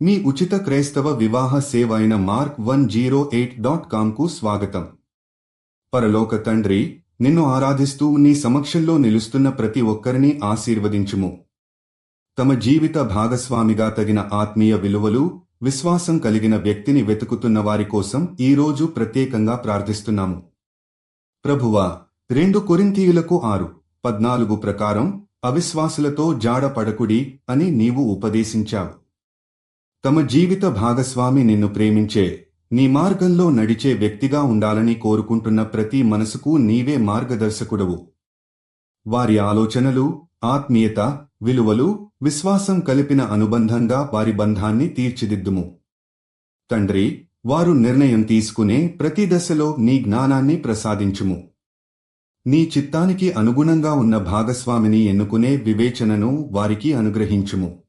మీ ఉచిత క్రైస్తవ వివాహ సేవ అయిన mark108.comకు స్వాగతం. పరలోక తండ్రి, నిన్ను ఆరాధిస్తూ నీ సమక్షంలో నిలుస్తున్న ప్రతి ఒక్కరిని ఆశీర్వదించుము. తమ జీవిత భాగస్వామిగా తగిన ఆత్మీయ విలువలు, విశ్వాసం కలిగిన వ్యక్తిని వెతుకుతున్న వారి కోసం ఈరోజు ప్రత్యేకంగా ప్రార్థిస్తున్నాము. ప్రభువా, 2 కొరింథీయులకు 6:14 ప్రకారం అవిశ్వాసులతో జాడపడకుడి అని నీవు ఉపదేశించావు. తమ జీవిత భాగస్వామి నిన్ను ప్రేమించే, నీ మార్గంలో నడిచే వ్యక్తిగా ఉండాలని కోరుకుంటున్న ప్రతి మనసుకు నీవే మార్గదర్శకుడవు. వారి ఆలోచనలు, ఆత్మీయత, విలువలు, విశ్వాసం కలిపిన అనుబంధంగా వారి బంధాన్ని తీర్చిదిద్దుము. తండ్రి, వారు నిర్ణయం తీసుకునే ప్రతి దశలో నీ జ్ఞానాన్ని ప్రసాదించుము. నీ చిత్తానికి అనుగుణంగా ఉన్న భాగస్వామిని ఎన్నుకునే వివేచనను వారికి అనుగ్రహించుము.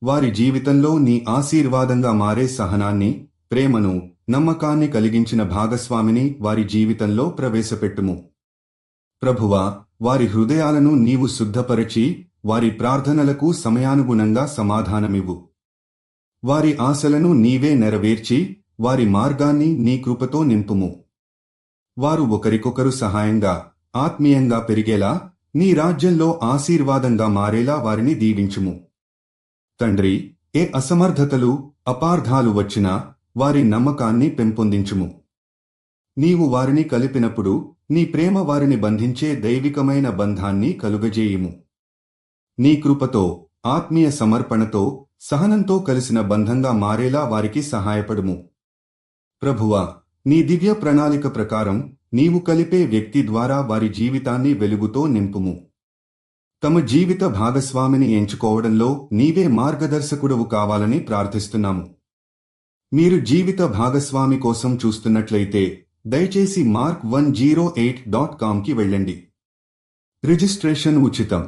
వారి జీవితంలో నీ ఆశీర్వాదంగా మారే సహనాన్ని, ప్రేమను, నమ్మకాన్ని కలిగించిన భాగస్వామిని వారి జీవితంలో ప్రవేశపెట్టుము. ప్రభువా, వారి హృదయాలను నీవు శుద్ధపరచి, వారి ప్రార్థనలకు సమయానుగుణంగా సమాధానమివ్వు. వారి ఆశలను నీవే నెరవేర్చి, వారి మార్గాన్ని నీ కృపతో నింపుము. వారు ఒకరికొకరు సహాయంగా, ఆత్మీయంగా పెరిగేలా, నీ రాజ్యంలో ఆశీర్వాదంగా మారేలా వారిని దీవించుము. తండ్రి, ఏ అసమర్థతలు, అపార్థాలు వచ్చినా వారి నమ్మకాన్ని పెంపొందించుము. నీవు వారిని కలిపినప్పుడు నీ ప్రేమ వారిని బంధించే దైవికమైన బంధాన్ని కలుగజేయుము. నీ కృపతో, ఆత్మీయ సమర్పణతో, సహనంతో కలిసిన బంధంగా మారేలా వారికి సహాయపడుము. ప్రభువా, నీ దివ్య ప్రణాళిక ప్రకారం నీవు కలిపే వ్యక్తి ద్వారా వారి జీవితాన్ని వెలుగుతో నింపుము. తమ జీవిత భాగస్వామిని ఎంచుకోవడంలో నీవే మార్గదర్శకుడవు కావాలని ప్రార్థిస్తున్నాము. మీరు జీవిత భాగస్వామి కోసం చూస్తున్నట్లయితే దయచేసి mark108.comకి వెళ్ళండి. రిజిస్ట్రేషన్ ఉచితం.